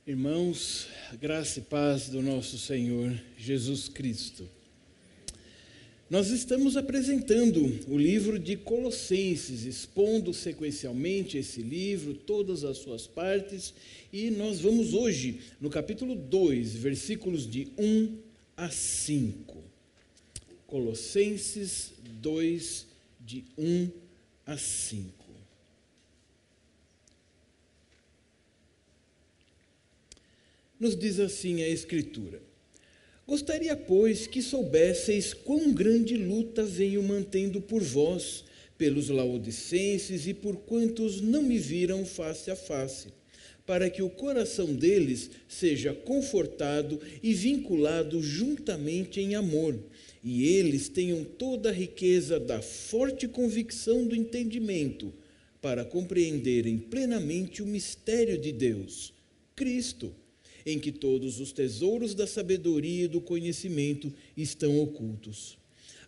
Irmãos, graça e paz do nosso Senhor Jesus Cristo. Nós estamos apresentando o livro de Colossenses, expondo sequencialmente esse livro, todas as suas partes, e nós vamos hoje no capítulo 2, versículos de 1 a 5. Colossenses 2, de 1 a 5. Nos diz assim a Escritura: Gostaria, pois, que soubesseis quão grande luta venho mantendo por vós, pelos laodicenses e por quantos não me viram face a face, para que o coração deles seja confortado e vinculado juntamente em amor, e eles tenham toda a riqueza da forte convicção do entendimento, para compreenderem plenamente o mistério de Deus, Cristo, em que todos os tesouros da sabedoria e do conhecimento estão ocultos.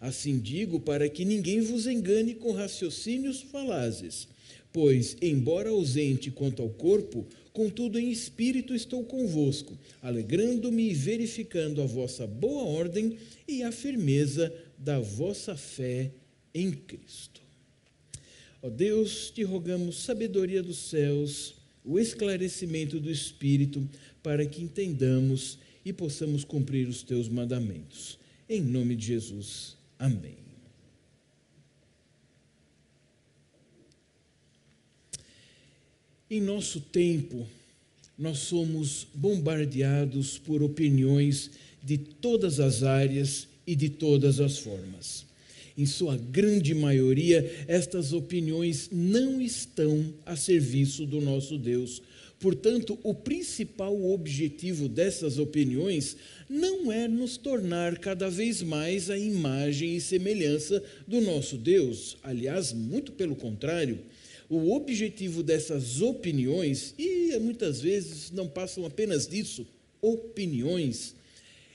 Assim digo, para que ninguém vos engane com raciocínios falazes, pois, embora ausente quanto ao corpo, contudo em espírito estou convosco, alegrando-me e verificando a vossa boa ordem e a firmeza da vossa fé em Cristo. Ó Deus, te rogamos sabedoria dos céus, o esclarecimento do Espírito, para que entendamos e possamos cumprir os teus mandamentos. Em nome de Jesus. Amém. Em nosso tempo, nós somos bombardeados por opiniões de todas as áreas e de todas as formas. Em sua grande maioria, estas opiniões não estão a serviço do nosso Deus. Portanto, o principal objetivo dessas opiniões não é nos tornar cada vez mais a imagem e semelhança do nosso Deus. Aliás, muito pelo contrário, o objetivo dessas opiniões, e muitas vezes não passam apenas disso, opiniões,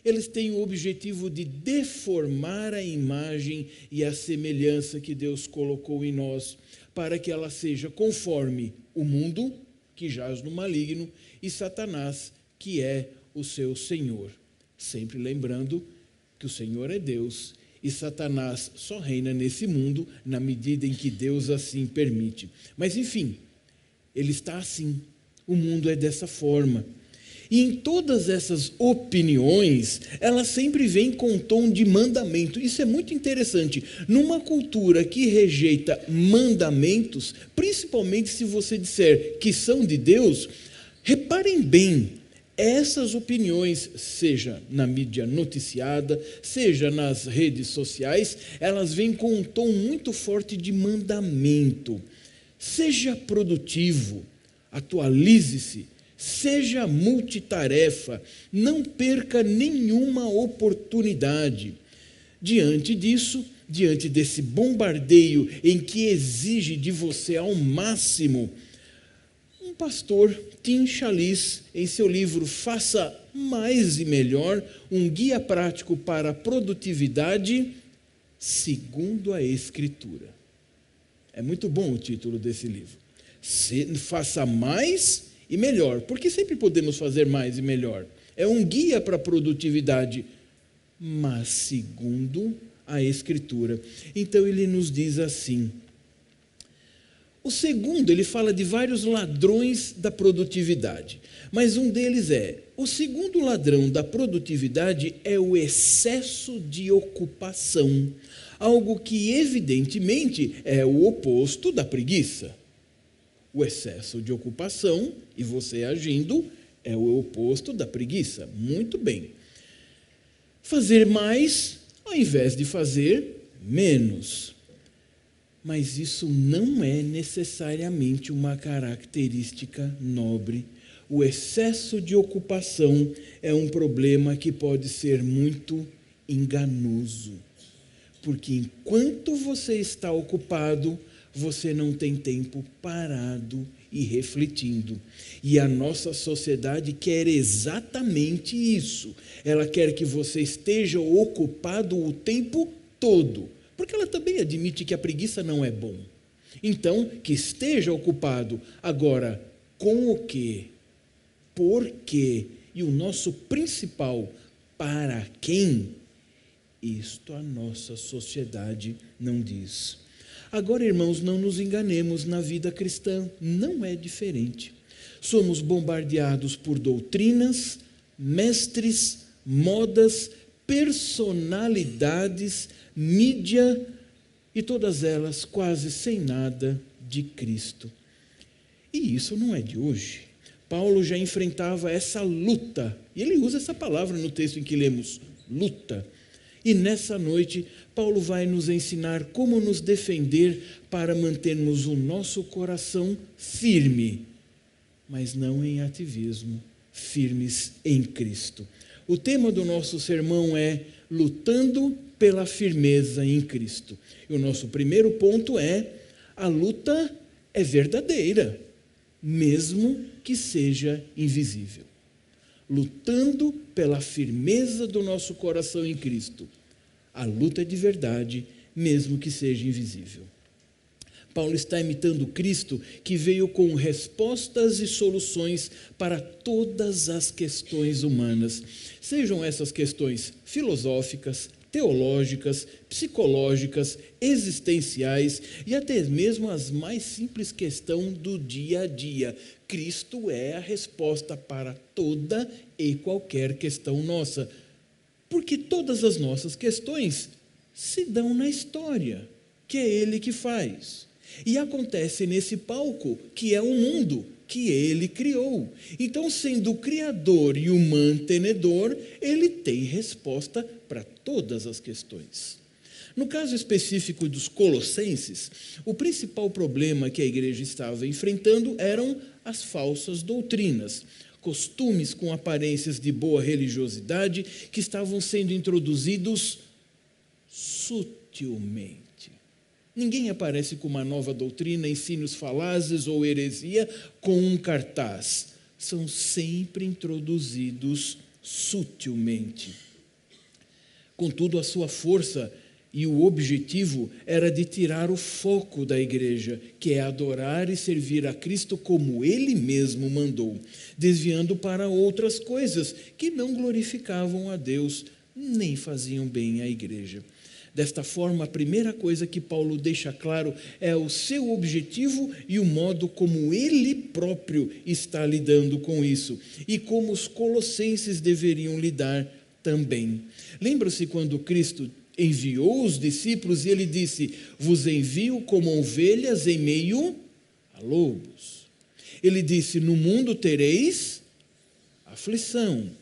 eles têm o objetivo de deformar a imagem e a semelhança que Deus colocou em nós, para que ela seja conforme o mundo, que jaz no maligno, e Satanás, que é o seu senhor. Sempre lembrando que o Senhor é Deus e Satanás só reina nesse mundo na medida em que Deus assim permite. Mas, enfim, ele está assim. O mundo é dessa forma. E em todas essas opiniões, elas sempre vêm com um tom de mandamento. Isso é muito interessante. Numa cultura que rejeita mandamentos, principalmente se você disser que são de Deus, reparem bem, essas opiniões, seja na mídia noticiada, seja nas redes sociais, elas vêm com um tom muito forte de mandamento. Seja produtivo, atualize-se, seja multitarefa, não perca nenhuma oportunidade. Diante disso, diante desse bombardeio em que exige de você ao máximo, um pastor, Tim Challies, em seu livro Faça Mais e Melhor, um guia prático para a produtividade segundo a Escritura. É muito bom o título desse livro. Faça mais e melhor, porque sempre podemos fazer mais e melhor. É um guia para a produtividade, mas segundo a Escritura. Então ele nos diz assim. O segundo, ele fala de vários ladrões da produtividade, mas um deles o segundo ladrão da produtividade é o excesso de ocupação, algo que evidentemente é o oposto da preguiça. O excesso de ocupação, e você agindo, é o oposto da preguiça. Muito bem. Fazer mais ao invés de fazer menos. Mas isso não é necessariamente uma característica nobre. O excesso de ocupação é um problema que pode ser muito enganoso. Porque enquanto você está ocupado, você não tem tempo parado e refletindo. E a nossa sociedade quer exatamente isso. Ela quer que você esteja ocupado o tempo todo. Porque ela também admite que a preguiça não é bom. Então, que esteja ocupado. Agora, com o quê? porquê e o nosso principal para quem, isto a nossa sociedade não diz. Agora, irmãos, não nos enganemos, na vida cristã não é diferente. Somos bombardeados por doutrinas, mestres, modas, personalidades, mídia e todas elas quase sem nada de Cristo. E isso não é de hoje. Paulo já enfrentava essa luta, e ele usa essa palavra no texto em que lemos, luta. E nessa noite, Paulo vai nos ensinar como nos defender para mantermos o nosso coração firme, mas não em ativismo, firmes em Cristo. O tema do nosso sermão é lutando pela firmeza em Cristo. E o nosso primeiro ponto é: a luta é verdadeira, mesmo que seja invisível. Lutando pela firmeza do nosso coração em Cristo. A luta é de verdade, mesmo que seja invisível. Paulo está imitando Cristo, que veio com respostas e soluções para todas as questões humanas. Sejam essas questões filosóficas, teológicas, psicológicas, existenciais e até mesmo as mais simples questões do dia a dia. Cristo é a resposta para toda e qualquer questão nossa, porque todas as nossas questões se dão na história, que é Ele que faz. E acontece nesse palco, que é o mundo que Ele criou. Então, sendo o Criador e o mantenedor, Ele tem resposta para todas as questões. No caso específico dos Colossenses, o principal problema que a igreja estava enfrentando eram as falsas doutrinas, costumes com aparências de boa religiosidade que estavam sendo introduzidos sutilmente. Ninguém aparece com uma nova doutrina, ensinos falazes ou heresia com um cartaz. São sempre introduzidos sutilmente. Contudo, a sua força e o objetivo era de tirar o foco da igreja, que é adorar e servir a Cristo como Ele mesmo mandou, desviando para outras coisas que não glorificavam a Deus, nem faziam bem à igreja. Desta forma, a primeira coisa que Paulo deixa claro é o seu objetivo e o modo como ele próprio está lidando com isso, e como os colossenses deveriam lidar também. Lembra-se quando Cristo enviou os discípulos e ele disse: vos envio como ovelhas em meio a lobos. Ele disse: no mundo tereis aflição.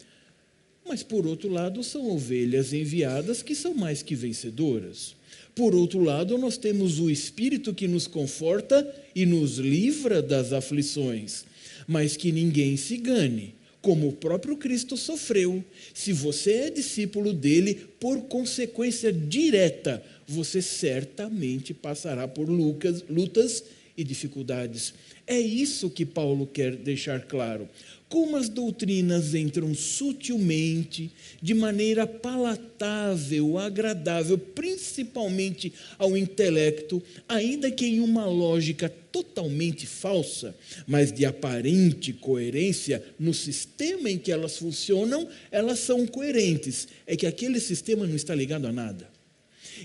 Mas, por outro lado, são ovelhas enviadas que são mais que vencedoras. Por outro lado, nós temos o Espírito que nos conforta e nos livra das aflições. Mas que ninguém se engane, como o próprio Cristo sofreu. Se você é discípulo dele, por consequência direta, você certamente passará por lutas e dificuldades. É isso que Paulo quer deixar claro. Como as doutrinas entram sutilmente, de maneira palatável, agradável, principalmente ao intelecto, ainda que em uma lógica totalmente falsa, mas de aparente coerência no sistema em que elas funcionam, elas são coerentes. É que aquele sistema não está ligado a nada.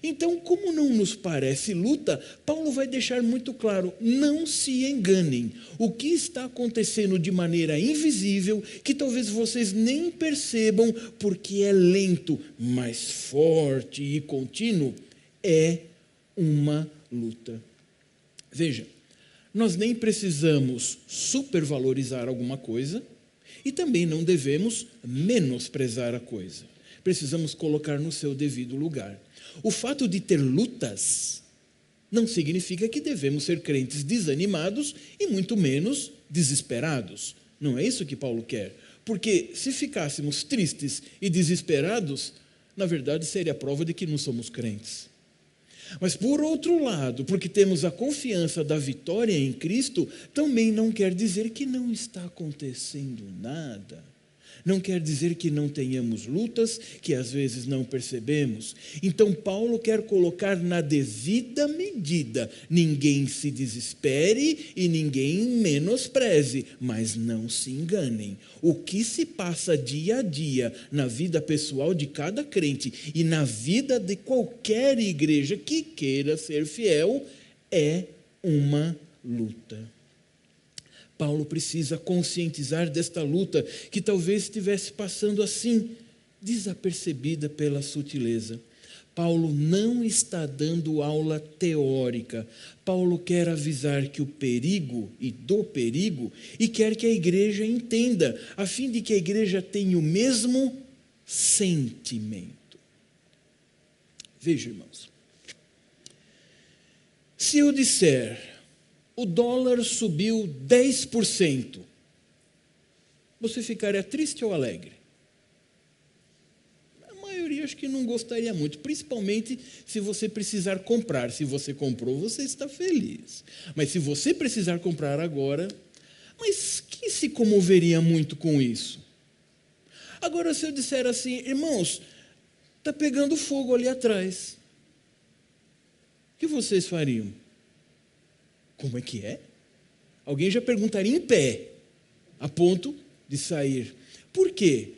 Então, como não nos parece luta, Paulo vai deixar muito claro: não se enganem. O que está acontecendo de maneira invisível, que talvez vocês nem percebam, porque é lento, mas forte e contínuo, é uma luta. Veja, nós nem precisamos supervalorizar alguma coisa e também não devemos menosprezar a coisa. Precisamos colocar no seu devido lugar. O fato de ter lutas não significa que devemos ser crentes desanimados e muito menos desesperados. Não é isso que Paulo quer. Porque se ficássemos tristes e desesperados, na verdade seria a prova de que não somos crentes. Mas por outro lado, porque temos a confiança da vitória em Cristo, também não quer dizer que não está acontecendo nada. Não quer dizer que não tenhamos lutas, que às vezes não percebemos. Então, Paulo quer colocar na devida medida. Ninguém se desespere e ninguém menospreze, mas não se enganem. O que se passa dia a dia na vida pessoal de cada crente e na vida de qualquer igreja que queira ser fiel é uma luta. Paulo precisa conscientizar desta luta que talvez estivesse passando assim, desapercebida pela sutileza. Paulo não está dando aula teórica. Paulo quer avisar que o perigo e do perigo e quer que a igreja entenda, a fim de que a igreja tenha o mesmo sentimento. Veja, irmãos. Se eu disser o dólar subiu 10%, você ficaria triste ou alegre? A maioria acho que não gostaria muito, principalmente se você precisar comprar. Se você comprou, você está feliz. Mas se você precisar comprar agora, mas quem se comoveria muito com isso? Agora, se eu disser assim, irmãos, está pegando fogo ali atrás, o que vocês fariam? Como é que é? Alguém já perguntaria em pé, a ponto de sair. Por quê?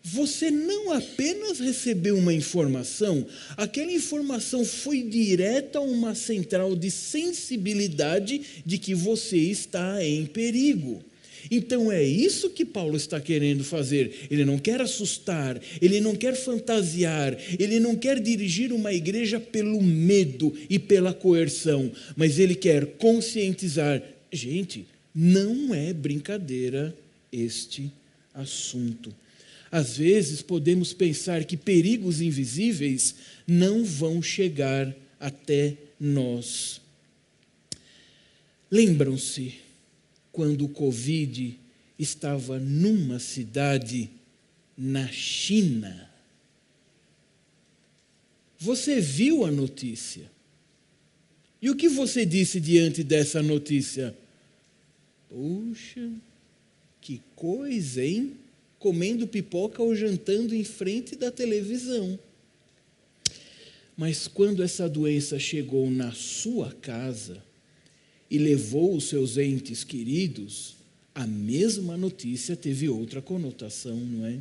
Você não apenas recebeu uma informação, aquela informação foi direta a uma central de sensibilidade de que você está em perigo. Então é isso que Paulo está querendo fazer. Ele não quer assustar, ele não quer fantasiar, ele não quer dirigir uma igreja pelo medo e pela coerção, mas ele quer conscientizar. Gente, não é brincadeira este assunto. Às vezes podemos pensar que perigos invisíveis não vão chegar até nós. Lembram-se quando o Covid estava numa cidade na China? Você viu a notícia? E o que você disse diante dessa notícia? Puxa, que coisa, hein? Comendo pipoca ou jantando em frente da televisão. Mas quando essa doença chegou na sua casa e levou os seus entes queridos, a mesma notícia teve outra conotação, não é?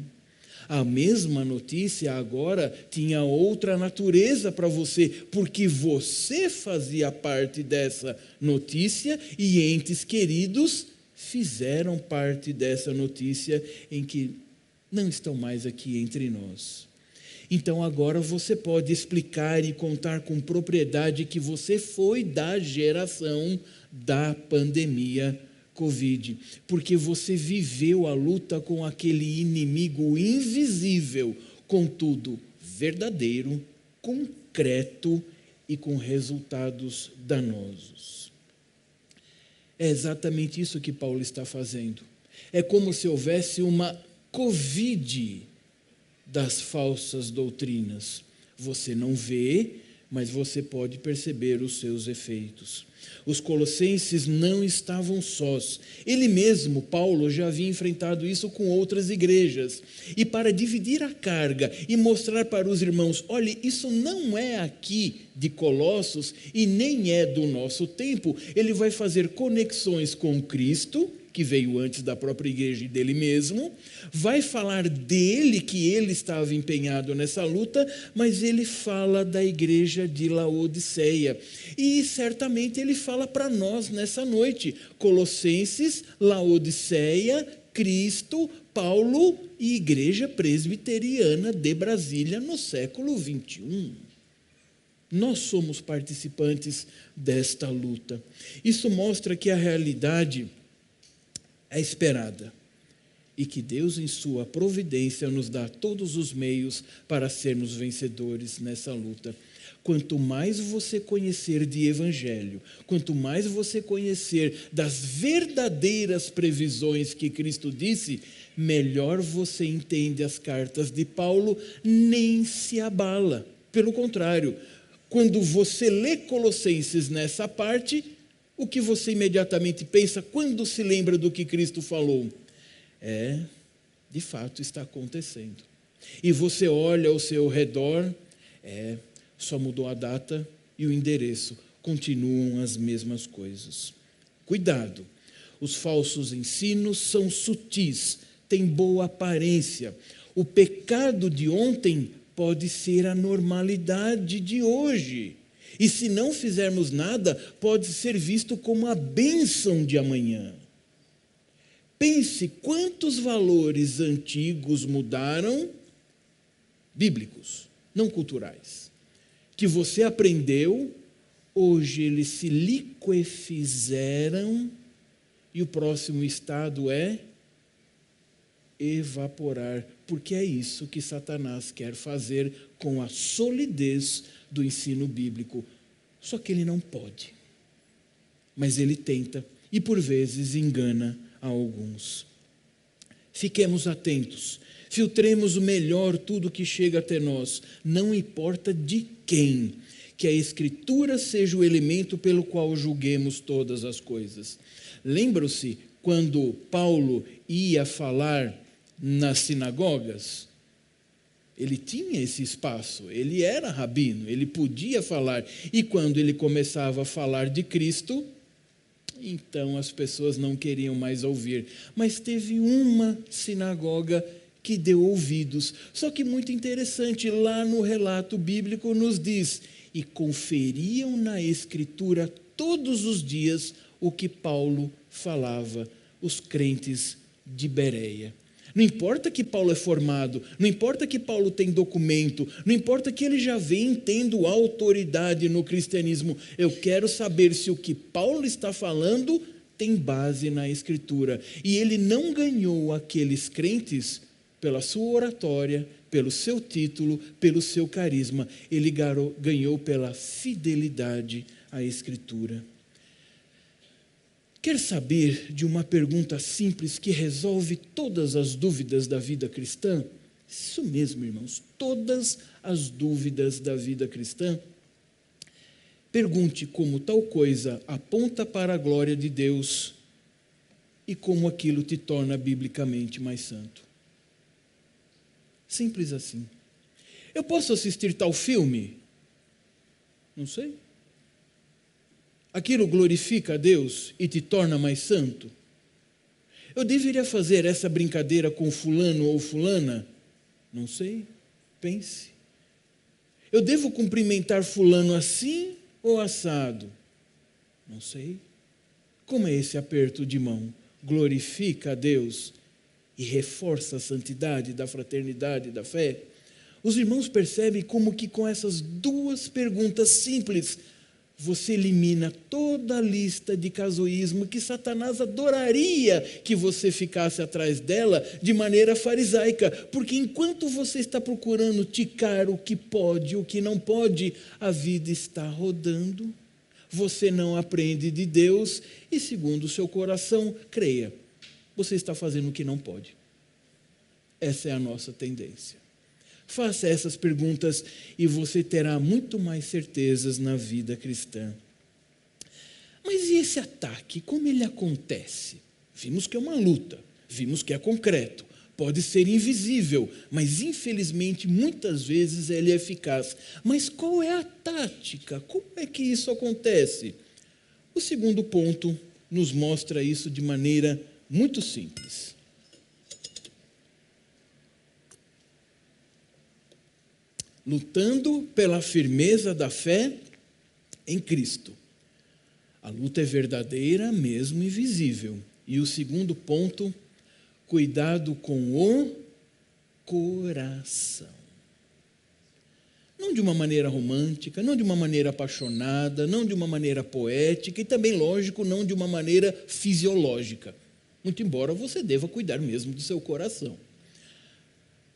A mesma notícia agora tinha outra natureza para você, porque você fazia parte dessa notícia e entes queridos fizeram parte dessa notícia em que não estão mais aqui entre nós. Então agora você pode explicar e contar com propriedade que você foi da geração da pandemia Covid, porque você viveu a luta com aquele inimigo invisível, contudo verdadeiro, concreto e com resultados danosos. É exatamente isso que Paulo está fazendo. É como se houvesse uma Covid das falsas doutrinas. Você não vê, mas você pode perceber os seus efeitos. Os colossenses não estavam sós. Ele mesmo, Paulo, já havia enfrentado isso com outras igrejas. E para dividir a carga e mostrar para os irmãos, olha, isso não é aqui de Colossos e nem é do nosso tempo, ele vai fazer conexões com Cristo, que veio antes da própria igreja e dele mesmo, vai falar dele, que ele estava empenhado nessa luta, mas ele fala da igreja de Laodiceia. E certamente ele fala para nós nessa noite, Colossenses, Laodiceia, Cristo, Paulo e Igreja Presbiteriana de Brasília no século 21. Nós somos participantes desta luta. Isso mostra que a realidade é esperada e que Deus, em sua providência, nos dá todos os meios para sermos vencedores nessa luta. Quanto mais você conhecer de Evangelho, quanto mais você conhecer das verdadeiras previsões que Cristo disse, melhor você entende as cartas de Paulo, nem se abala. Pelo contrário, quando você lê Colossenses nessa parte, o que você imediatamente pensa quando se lembra do que Cristo falou? de fato está acontecendo. E você olha ao seu redor, só mudou a data e o endereço, continuam as mesmas coisas. Cuidado, os falsos ensinos são sutis, têm boa aparência. O pecado de ontem pode ser a normalidade de hoje. E se não fizermos nada, pode ser visto como a bênção de amanhã. Pense quantos valores antigos mudaram, bíblicos, não culturais, que você aprendeu, hoje eles se liquefizeram e o próximo estado é evaporar, porque é isso que Satanás quer fazer com a solidez do ensino bíblico. Só que ele não pode, mas ele tenta e por vezes engana a alguns. Fiquemos atentos, filtremos o melhor tudo que chega até nós, não importa de quem, que a Escritura seja o elemento pelo qual julguemos todas as coisas. Lembram-se quando Paulo ia falar nas sinagogas? Ele tinha esse espaço, ele era rabino, ele podia falar. E quando ele começava a falar de Cristo, então as pessoas não queriam mais ouvir. Mas teve uma sinagoga que deu ouvidos. Só que muito interessante, lá no relato bíblico nos diz: e conferiam na Escritura todos os dias o que Paulo falava, os crentes de Bereia. Não importa que Paulo é formado, não importa que Paulo tem documento, não importa que ele já vem tendo autoridade no cristianismo. Eu quero saber se o que Paulo está falando tem base na Escritura. E ele não ganhou aqueles crentes pela sua oratória, pelo seu título, pelo seu carisma. Ele ganhou pela fidelidade à Escritura. Quer saber de uma pergunta simples que resolve todas as dúvidas da vida cristã? Isso mesmo, irmãos, todas as dúvidas da vida cristã. Pergunte como tal coisa aponta para a glória de Deus e como aquilo te torna biblicamente mais santo. Simples assim. Eu posso assistir tal filme? Não sei. Aquilo glorifica a Deus e te torna mais santo? Eu deveria fazer essa brincadeira com fulano ou fulana? Não sei. Pense. Eu devo cumprimentar fulano assim ou assado? Não sei. Como é esse aperto de mão? Glorifica a Deus e reforça a santidade da fraternidade, da fé? Os irmãos percebem como que com essas duas perguntas simples, você elimina toda a lista de casuísmo que Satanás adoraria que você ficasse atrás dela de maneira farisaica, porque enquanto você está procurando ticar o que pode, o que não pode, a vida está rodando, você não aprende de Deus e, segundo o seu coração, creia, você está fazendo o que não pode. Essa é a nossa tendência. Faça essas perguntas e você terá muito mais certezas na vida cristã. Mas e esse ataque? Como ele acontece? Vimos que é uma luta, vimos que é concreto, pode ser invisível, mas infelizmente muitas vezes ele é eficaz. Mas qual é a tática? Como é que isso acontece? O segundo ponto nos mostra isso de maneira muito simples. Lutando pela firmeza da fé em Cristo. A luta é verdadeira, mesmo invisível. E o segundo ponto, cuidado com o coração. Não de uma maneira romântica, não de uma maneira apaixonada, não de uma maneira poética e também, lógico, não de uma maneira fisiológica. Muito embora você deva cuidar mesmo do seu coração.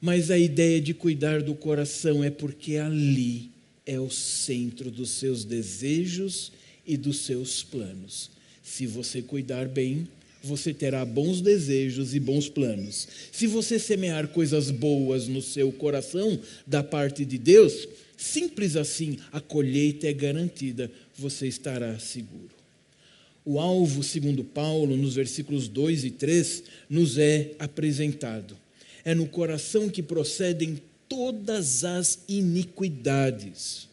Mas a ideia de cuidar do coração é porque ali é o centro dos seus desejos e dos seus planos. Se você cuidar bem, você terá bons desejos e bons planos. Se você semear coisas boas no seu coração, da parte de Deus, simples assim, a colheita é garantida, você estará seguro. O alvo, segundo Paulo, nos versículos 2 e 3, nos é apresentado. É no coração que procedem todas as iniquidades.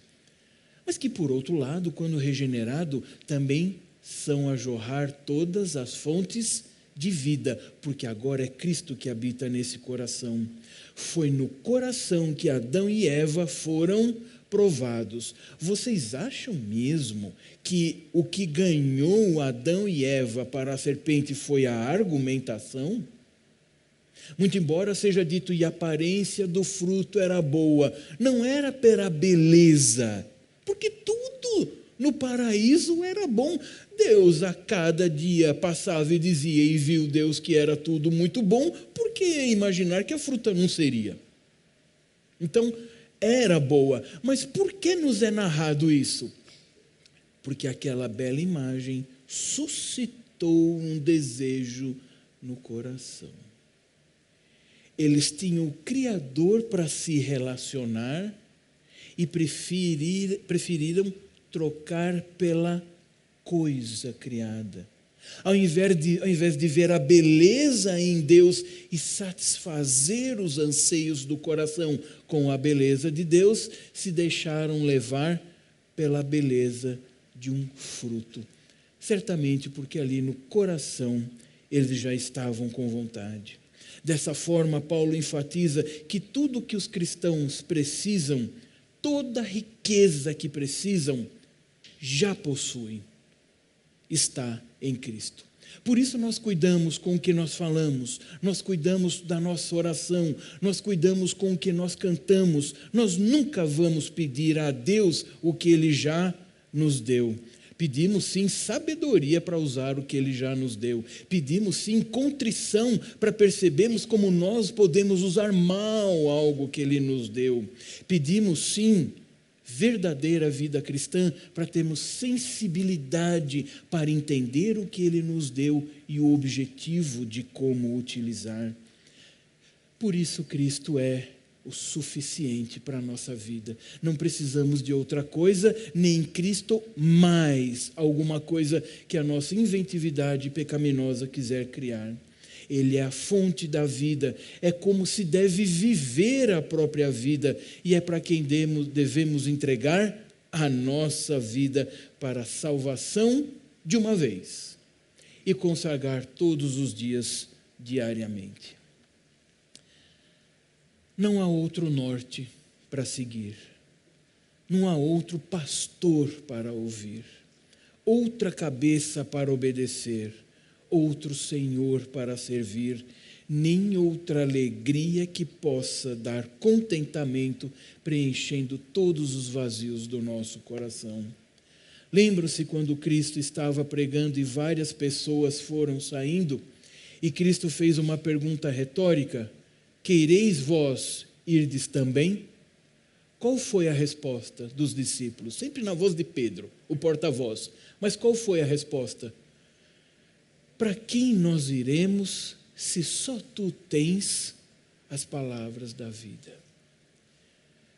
Mas que, por outro lado, quando regenerado, também são a jorrar todas as fontes de vida, porque agora é Cristo que habita nesse coração. Foi no coração que Adão e Eva foram provados. Vocês acham mesmo que o que ganhou Adão e Eva para a serpente foi a argumentação? Muito embora seja dito, e a aparência do fruto era boa, não era pela beleza, porque tudo no paraíso era bom. Deus a cada dia passava e dizia, e viu Deus que era tudo muito bom, por que imaginar que a fruta não seria? Então, era boa, mas por que nos é narrado isso? Porque aquela bela imagem suscitou um desejo no coração. Eles tinham o Criador para se relacionar e preferiram trocar pela coisa criada. Ao invés de ver a beleza em Deus e satisfazer os anseios do coração com a beleza de Deus, se deixaram levar pela beleza de um fruto. Certamente porque ali no coração eles já estavam com vontade. Dessa forma, Paulo enfatiza que tudo que os cristãos precisam, toda a riqueza que precisam, já possuem, está em Cristo. Por isso nós cuidamos com o que nós falamos, nós cuidamos da nossa oração, nós cuidamos com o que nós cantamos. Nós nunca vamos pedir a Deus o que Ele já nos deu. Pedimos sim sabedoria para usar o que Ele já nos deu. Pedimos sim contrição para percebermos como nós podemos usar mal algo que Ele nos deu. Pedimos sim verdadeira vida cristã para termos sensibilidade para entender o que Ele nos deu e o objetivo de como utilizar. Por isso Cristo é o suficiente para a nossa vida. Não precisamos de outra coisa, nem Cristo mais alguma coisa que a nossa inventividade pecaminosa quiser criar. Ele é a fonte da vida, é como se deve viver a própria vida e é para quem devemos entregar a nossa vida para a salvação de uma vez e consagrar todos os dias diariamente. Não há outro norte para seguir, não há outro pastor para ouvir, outra cabeça para obedecer, outro Senhor para servir, nem outra alegria que possa dar contentamento, preenchendo todos os vazios do nosso coração. Lembram-se quando Cristo estava pregando e várias pessoas foram saindo, e Cristo fez uma pergunta retórica: quereis vós irdes também? Qual foi a resposta dos discípulos? Sempre na voz de Pedro, o porta-voz. Mas qual foi a resposta? Para quem nós iremos se só tu tens as palavras da vida?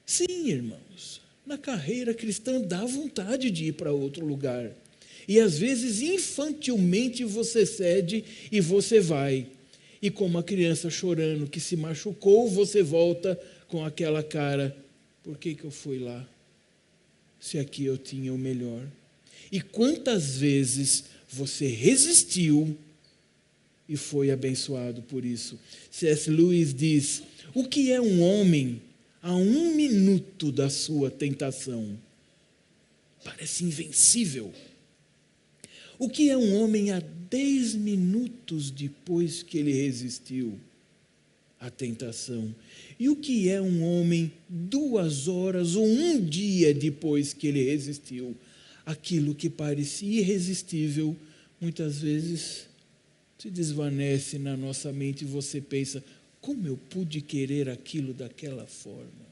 Sim, irmãos, na carreira cristã dá vontade de ir para outro lugar. E às vezes infantilmente você cede e você vai. E como a criança chorando que se machucou, você volta com aquela cara: por que eu fui lá? Se aqui eu tinha o melhor. E quantas vezes você resistiu e foi abençoado por isso? C.S. Lewis diz: o que é um homem a 1 minuto da sua tentação? Parece invencível. O que é um homem a 10 minutos depois que ele resistiu à tentação? E o que é um homem 2 horas ou 1 dia depois que ele resistiu? Aquilo que parecia irresistível, muitas vezes se desvanece na nossa mente e você pensa: como eu pude querer aquilo daquela forma?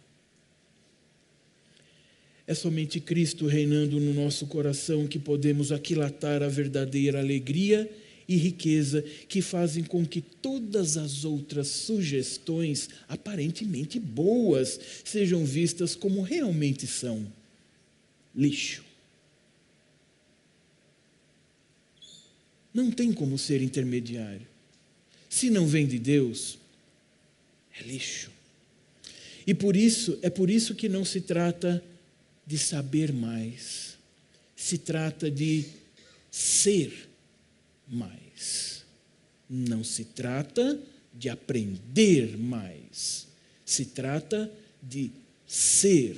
É somente Cristo reinando no nosso coração que podemos aquilatar a verdadeira alegria e riqueza que fazem com que todas as outras sugestões, aparentemente boas, sejam vistas como realmente são: lixo. Não tem como ser intermediário. Se não vem de Deus, É lixo. E é por isso que não se trata de saber mais. Se trata de ser mais. Não se trata de aprender mais. Se trata de ser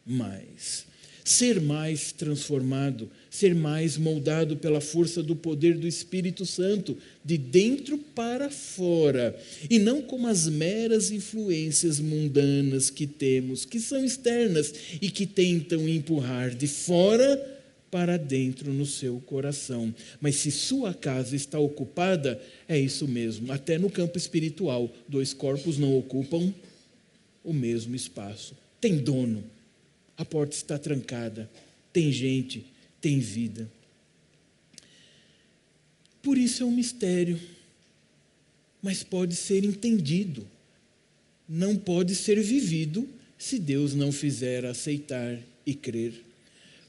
mais. Ser mais transformado, ser mais moldado pela força do poder do Espírito Santo, de dentro para fora, e não como as meras influências mundanas que temos, que são externas e que tentam empurrar de fora para dentro no seu coração. Mas se sua casa está ocupada, é isso mesmo. Até no campo espiritual, dois corpos não ocupam o mesmo espaço. Tem dono. A porta está trancada, tem gente, tem vida. Por isso é um mistério, mas pode ser entendido. Não pode ser vivido se Deus não fizer aceitar e crer.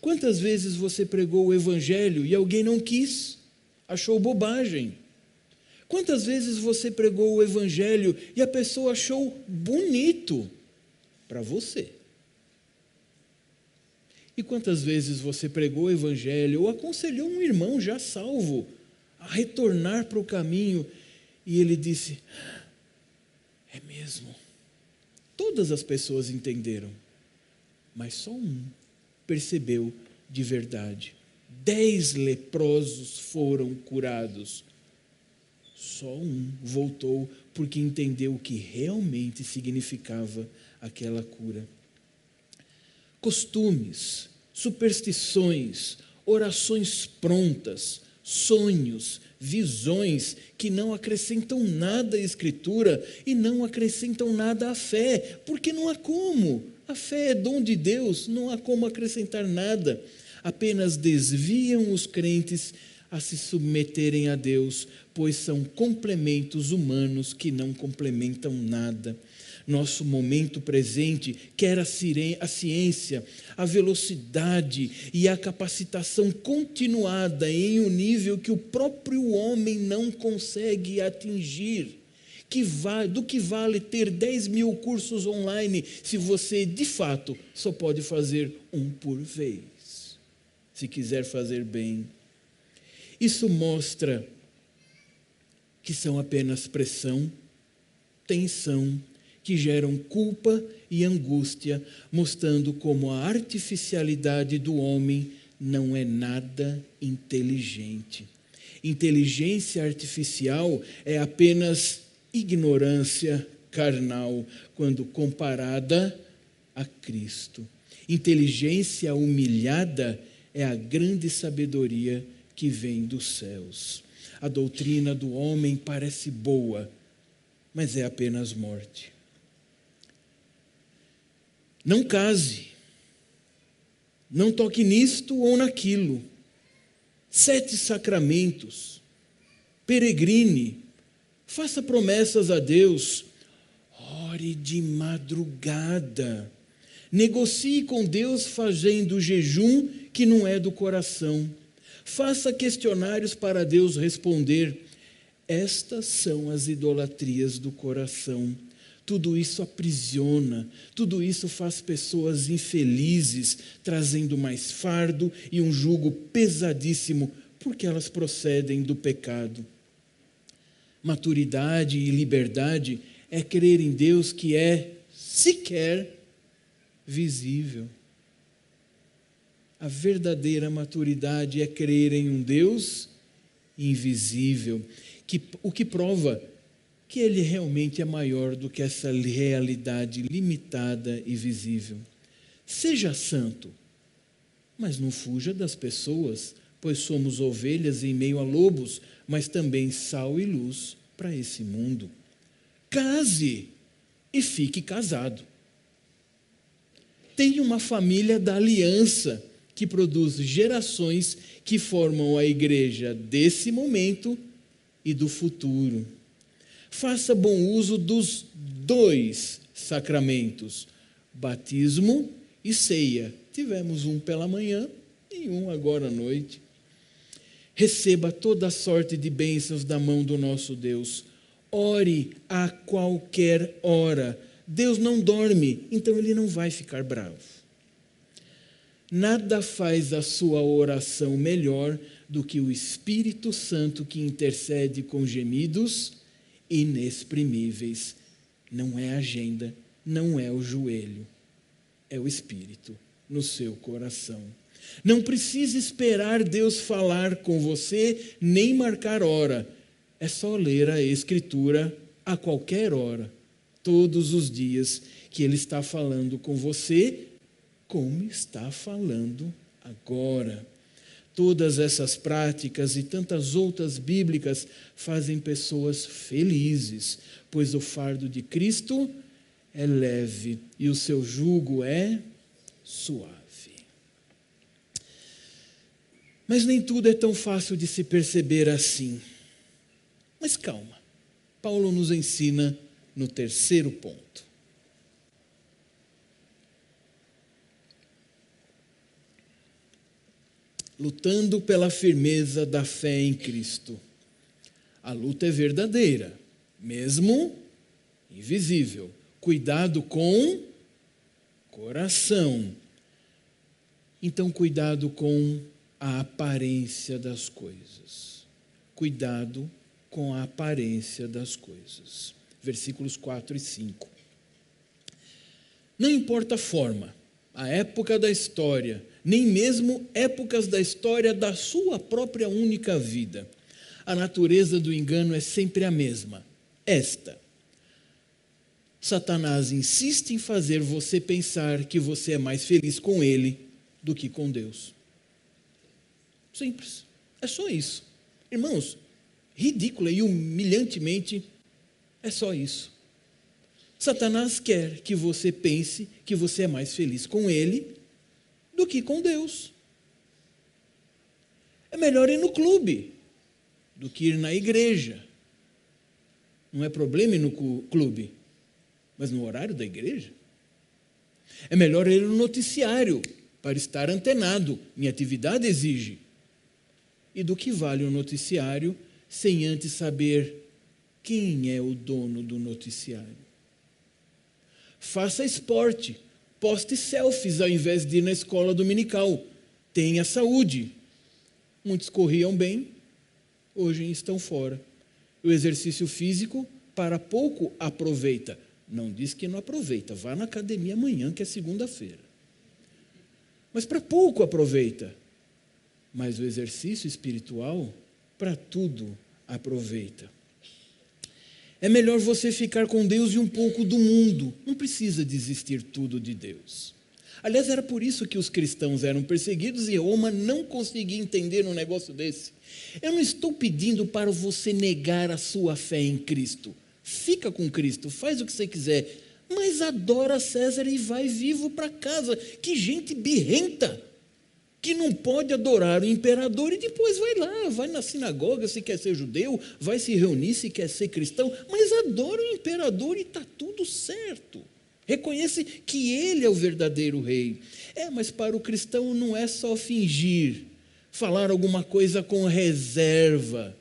Quantas vezes você pregou o Evangelho e alguém não quis, achou bobagem? Quantas vezes você pregou o Evangelho e a pessoa achou bonito para você? E quantas vezes você pregou o Evangelho ou aconselhou um irmão já salvo a retornar para o caminho e ele disse, é mesmo. Todas as pessoas entenderam, mas só um percebeu de verdade. 10 leprosos foram curados. Só um voltou porque entendeu o que realmente significava aquela cura. Costumes, superstições, orações prontas, sonhos, visões que não acrescentam nada à Escritura e não acrescentam nada à fé, porque não há como. A fé é dom de Deus, não há como acrescentar nada. Apenas desviam os crentes a se submeterem a Deus, pois são complementos humanos que não complementam nada. Nosso momento presente quer a ciência, a velocidade e a capacitação continuada em um nível que o próprio homem não consegue atingir. Do que vale ter 10 mil cursos online se você, de fato, só pode fazer um por vez, se quiser fazer bem? Isso mostra que são apenas pressão, tensão, que geram culpa e angústia, mostrando como a artificialidade do homem não é nada inteligente. Inteligência artificial é apenas ignorância carnal quando comparada a Cristo. Inteligência humilhada é a grande sabedoria que vem dos céus. A doutrina do homem parece boa, mas é apenas morte. Não case, não toque nisto ou naquilo. 7 sacramentos, peregrine, faça promessas a Deus, ore de madrugada, negocie com Deus fazendo jejum que não é do coração, faça questionários para Deus responder. Estas são as idolatrias do coração. Tudo isso aprisiona, tudo isso faz pessoas infelizes, trazendo mais fardo e um jugo pesadíssimo, porque elas procedem do pecado. Maturidade e liberdade é crer em Deus que é sequer visível. A verdadeira maturidade é crer em um Deus invisível, o que prova que Ele realmente é maior do que essa realidade limitada e visível. Seja santo, mas não fuja das pessoas, pois somos ovelhas em meio a lobos, mas também sal e luz para esse mundo. Case e fique casado. Tenha uma família da aliança que produz gerações que formam a igreja desse momento e do futuro. Faça bom uso dos 2 sacramentos, batismo e ceia. Tivemos um pela manhã e um agora à noite. Receba toda a sorte de bênçãos da mão do nosso Deus. Ore a qualquer hora. Deus não dorme, então Ele não vai ficar bravo. Nada faz a sua oração melhor do que o Espírito Santo que intercede com gemidos inexprimíveis. Não é a agenda, não é o joelho, é o Espírito no seu coração. Não precisa esperar Deus falar com você, nem marcar hora. É só ler a Escritura a qualquer hora, todos os dias, que Ele está falando com você, como está falando agora. Todas essas práticas e tantas outras bíblicas fazem pessoas felizes, pois o fardo de Cristo é leve e o seu jugo é suave. Mas nem tudo é tão fácil de se perceber assim. Mas calma, Paulo nos ensina no terceiro ponto. Lutando pela firmeza da fé em Cristo. A luta é verdadeira, mesmo invisível. Cuidado com coração. Então, cuidado com a aparência das coisas. Cuidado com a aparência das coisas. Versículos 4 e 5. Não importa a forma, a época da história, nem mesmo épocas da história da sua própria única vida. A natureza do engano é sempre a mesma. Satanás insiste em fazer você pensar que você é mais feliz com ele do que com Deus. Simples. É só isso. Irmãos, ridícula e humilhantemente, é só isso. Satanás quer que você pense que você é mais feliz com ele do que com Deus. É melhor ir no clube do que ir na igreja. Não é problema ir no clube, mas no horário da igreja. É melhor ir no noticiário para estar antenado. Minha atividade exige. E do que vale o noticiário sem antes saber quem é o dono do noticiário? Faça esporte. Poste selfies ao invés de ir na escola dominical. Tenha saúde. Muitos corriam bem, hoje estão fora. O exercício físico, para pouco aproveita. Não diz que não aproveita. Vá na academia amanhã, que é segunda-feira. Mas para pouco aproveita. Mas o exercício espiritual, para tudo aproveita. É melhor você ficar com Deus e um pouco do mundo. Não precisa desistir tudo de Deus. Aliás, era por isso que os cristãos eram perseguidos e Roma não conseguia entender um negócio desse. Eu não estou pedindo para você negar a sua fé em Cristo. Fica com Cristo, faz o que você quiser, mas adora César e vai vivo para casa. Que gente birrenta, que não pode adorar o imperador e depois vai lá, vai na sinagoga se quer ser judeu, vai se reunir se quer ser cristão, mas adora o imperador e está tudo certo. Reconhece que ele é o verdadeiro rei. Mas para o cristão não é só fingir, falar alguma coisa com reserva.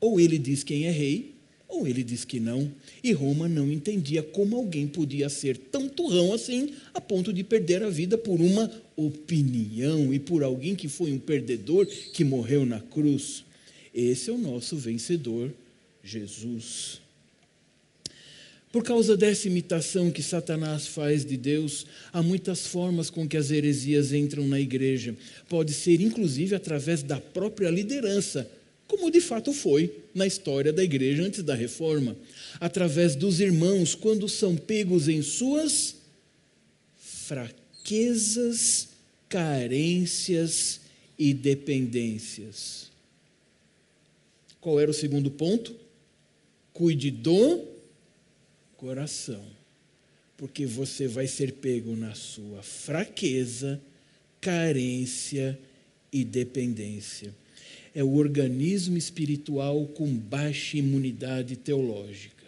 Ou ele diz quem é rei, ou ele diz que não. E Roma não entendia como alguém podia ser tão turrão assim, a ponto de perder a vida por uma opinião e por alguém que foi um perdedor, que morreu na cruz. Esse é o nosso vencedor, Jesus. Por causa dessa imitação que Satanás faz de Deus, há muitas formas com que as heresias entram na igreja. Pode ser, inclusive, através da própria liderança, como de fato foi na história da igreja antes da reforma. Através dos irmãos, quando são pegos em suas fraquezas, carências e dependências. Qual era o segundo ponto? Cuide do coração, porque você vai ser pego na sua fraqueza, carência e dependência. É o organismo espiritual com baixa imunidade teológica.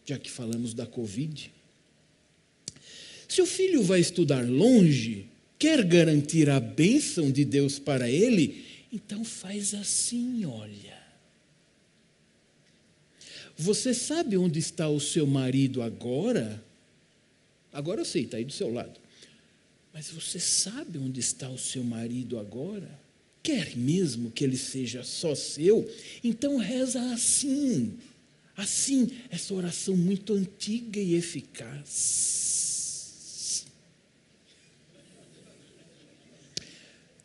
Já que falamos da Covid. Se o filho vai estudar longe, quer garantir a bênção de Deus para ele, então faz assim, olha. Você sabe onde está o seu marido agora? Agora eu sei, está aí do seu lado. Mas você sabe onde está o seu marido agora? Quer mesmo que ele seja só seu? Então reza assim. Assim, essa oração muito antiga e eficaz.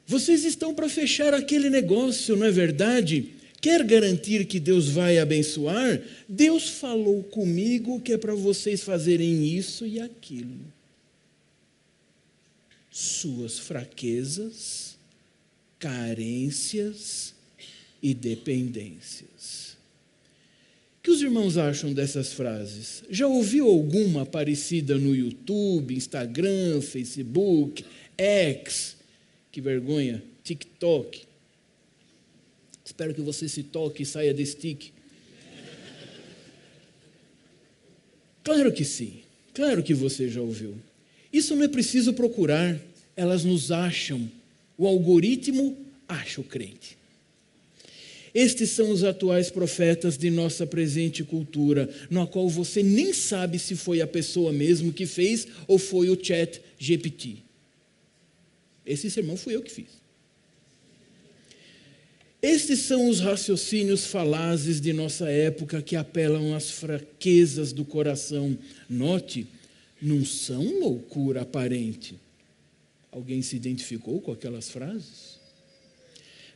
Vocês estão para fechar aquele negócio, não é verdade? Quer garantir que Deus vai abençoar? Deus falou comigo que é para vocês fazerem isso e aquilo. Suas fraquezas, carências e dependências. O que os irmãos acham dessas frases? Já ouviu alguma parecida no YouTube, Instagram, Facebook, X, que vergonha, TikTok? Espero que você se toque e saia desse tique. Claro que sim, claro que você já ouviu. Isso não é preciso procurar, elas nos acham. O algoritmo acha o crente. Estes são os atuais profetas de nossa presente cultura, na qual você nem sabe se foi a pessoa mesmo que fez ou foi o Chat GPT. Esse sermão fui eu que fiz. Estes são os raciocínios falazes de nossa época que apelam às fraquezas do coração. Note, não são loucura aparente. Alguém se identificou com aquelas frases?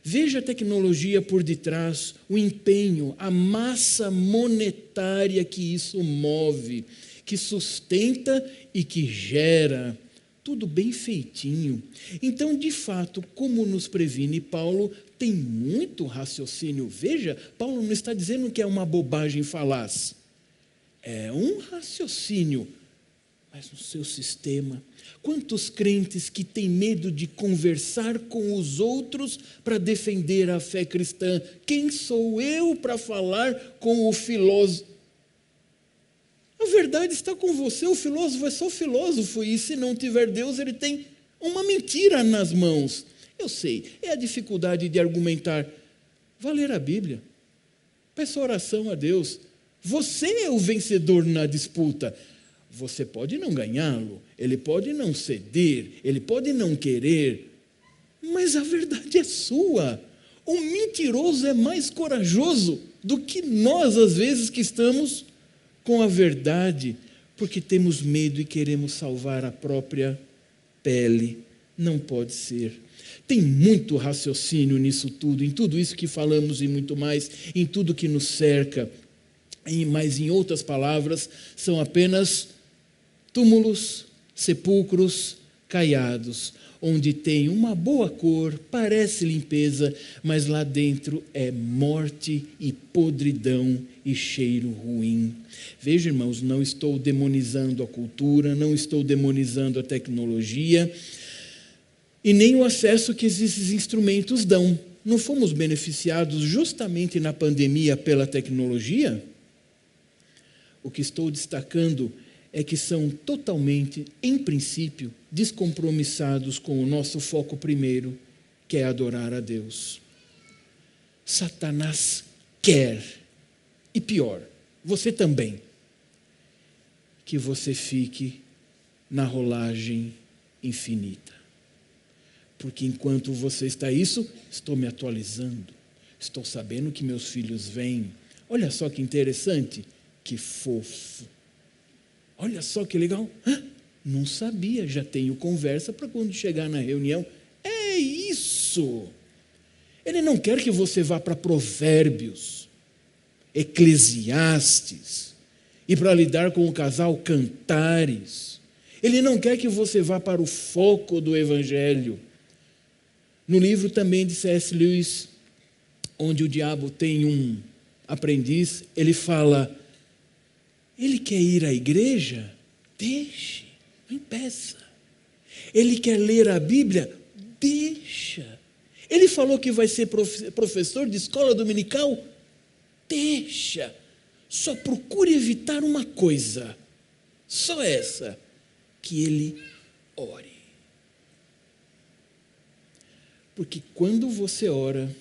Veja a tecnologia por detrás, o empenho, a massa monetária que isso move, que sustenta e que gera. Tudo bem feitinho. Então, de fato, como nos previne Paulo, tem muito raciocínio. Veja, Paulo não está dizendo que é uma bobagem falaz. É um raciocínio, mas no seu sistema. Quantos crentes que têm medo de conversar com os outros para defender a fé cristã? Quem sou eu para falar com o filósofo? A verdade está com você, o filósofo é só filósofo, e se não tiver Deus, ele tem uma mentira nas mãos. Eu sei, é a dificuldade de argumentar. Vá ler a Bíblia, peça oração a Deus. Você é o vencedor na disputa. Você pode não ganhá-lo, ele pode não ceder, ele pode não querer, mas a verdade é sua. O mentiroso é mais corajoso do que nós, às vezes, que estamos com a verdade, porque temos medo e queremos salvar a própria pele. Não pode ser. Tem muito raciocínio nisso tudo, em tudo isso que falamos e muito mais, em tudo que nos cerca. Mas, em outras palavras, são apenas túmulos, sepulcros, caiados, onde tem uma boa cor, parece limpeza, mas lá dentro é morte e podridão e cheiro ruim. Veja, irmãos, não estou demonizando a cultura, não estou demonizando a tecnologia e nem o acesso que esses instrumentos dão. Não fomos beneficiados justamente na pandemia pela tecnologia? O que estou destacando é que são totalmente, em princípio, descompromissados com o nosso foco primeiro, que é adorar a Deus. Satanás quer, e pior, você também, que você fique na rolagem infinita. Porque enquanto você está isso, estou me atualizando, estou sabendo que meus filhos vêm. Olha só que interessante, que fofo. Olha só que legal. Não sabia, já tenho conversa para quando chegar na reunião. É isso. Ele não quer que você vá para Provérbios, Eclesiastes, e para lidar com o casal, Cantares. Ele não quer que você vá para o foco do Evangelho. No livro também de C.S. Lewis, onde o diabo tem um aprendiz, ele fala: ele quer ir à igreja? Deixe, não impeça. Ele quer ler a Bíblia? Deixa. Ele falou que vai ser professor de escola dominical? Deixa. Só procure evitar uma coisa, só essa, que ele ore. Porque quando você ora,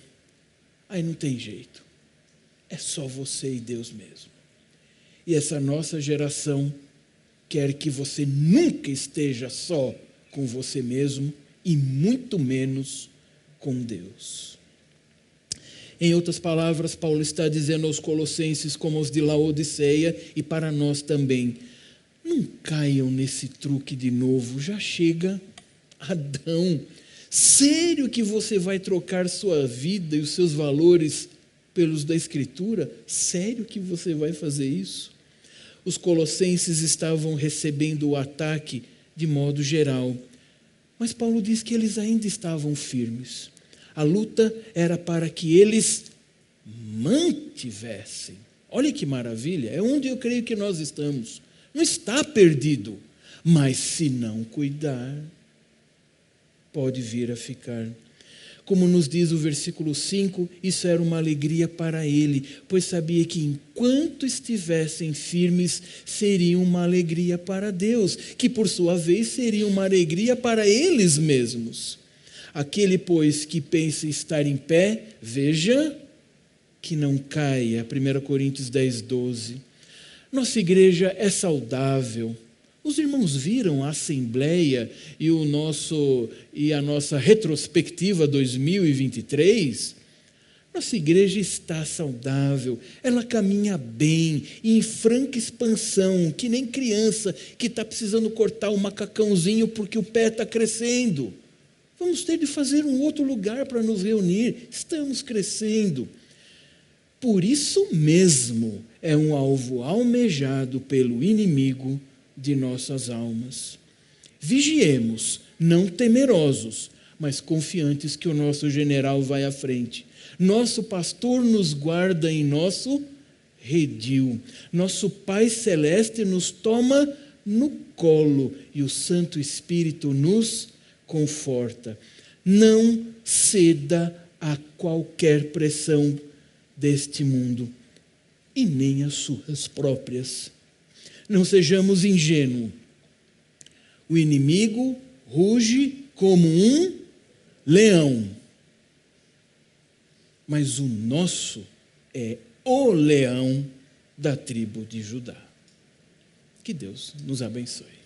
aí não tem jeito. É só você e Deus mesmo. E essa nossa geração quer que você nunca esteja só com você mesmo e muito menos com Deus. Em outras palavras, Paulo está dizendo aos colossenses, como aos de Laodiceia, e para nós também: não caiam nesse truque de novo, já chega Adão. Sério que você vai trocar sua vida e os seus valores pelos da Escritura? Sério que você vai fazer isso? Os colossenses estavam recebendo o ataque de modo geral, mas Paulo diz que eles ainda estavam firmes. A luta era para que eles mantivessem. Olha que maravilha, é onde eu creio que nós estamos. Não está perdido, mas se não cuidar, pode vir a ficar. Como nos diz o versículo 5, isso era uma alegria para ele, pois sabia que enquanto estivessem firmes, seria uma alegria para Deus, que por sua vez seria uma alegria para eles mesmos. Aquele, pois, que pensa estar em pé, veja que não caia. 1 Coríntios 10, 12. Nossa igreja é saudável. Os irmãos viram a Assembleia e a nossa retrospectiva 2023? Nossa igreja está saudável, ela caminha bem, em franca expansão, que nem criança que está precisando cortar o macacãozinho porque o pé está crescendo. Vamos ter de fazer um outro lugar para nos reunir, estamos crescendo. Por isso mesmo é um alvo almejado pelo inimigo de nossas almas. Vigiemos, não temerosos, mas confiantes que o nosso general vai à frente. Nosso pastor nos guarda em nosso redil. Nosso Pai Celeste nos toma no colo e o Santo Espírito nos conforta. Não ceda a qualquer pressão deste mundo e nem as suas próprias. Não sejamos ingênuos. O inimigo ruge como um leão, mas o nosso é o leão da tribo de Judá. Que Deus nos abençoe.